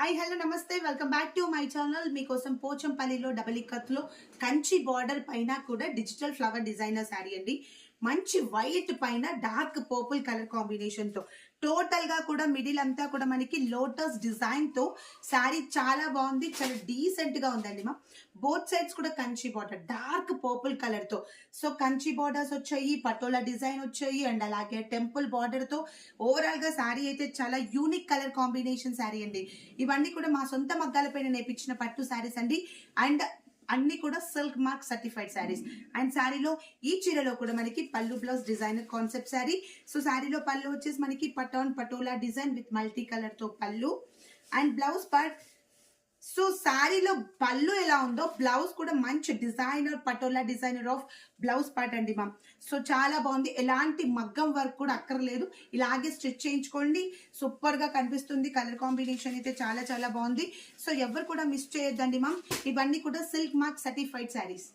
Hi hello నమస్తే welcome back to my channel. మీకోసం పోచంపల్లిలో double ఇక్కత్లో Kanchi border పైన కూడా డిజిటల్ ఫ్లవర్ డిజైనర్ శారీ అండి. మంచి వైట్ పైన డార్క్ పర్పుల్ కలర్ కాంబినేషన్ తో టోటల్ గా కూడా మిడిల్ అంతా కూడా మనకి లోటస్ డిజైన్ తో శారీ చాలా బాగుంది, చాలా డీసెంట్ గా ఉందండి. మా బోత్ సైడ్స్ కూడా Kanchi border dark purple colour తో, సో కంచి బార్డర్స్ వచ్చాయి, పటోలా డిజైన్ వచ్చాయి అండ్ అలాగే టెంపుల్ బార్డర్ తో ఓవరాల్ గా శారీ అయితే చాలా యూనిక్ కలర్ కాంబినేషన్ శారీ అండి. ఇవన్నీ కూడా మా సొంత మగ్గాలపైన నేర్పించిన పట్టు శారీస్ అండి. అండ్ అన్ని కూడా silk mark certified sarees. And శారీలో ఈ చీరలో కూడా మనకి పళ్ళు blouse designer concept saree. So శారీలో పళ్ళు వచ్చేసి మనకి Patan patola design with multi colour తో పళ్ళు అండ్ బ్లౌజ్ పార్ట్. సో శారీలో పళ్ళు ఎలా ఉందో బ్లౌజ్ కూడా మంచి designer patola designer of blouse part అండి మ్యామ్. సో చాలా బాగుంది, ఎలాంటి మగ్గం వర్క్ కూడా అక్కర్లేదు, ఇలాగే స్టిచ్ చేయించుకోండి. సూపర్ గా కనిపిస్తుంది, కలర్ కాంబినేషన్ అయితే చాలా చాలా బాగుంది. సో ఎవరు కూడా మిస్ చేయొద్దండి మ్యామ్. ఇవన్నీ కూడా సిల్క్ మార్క్ సర్టిఫైడ్ శారీస్.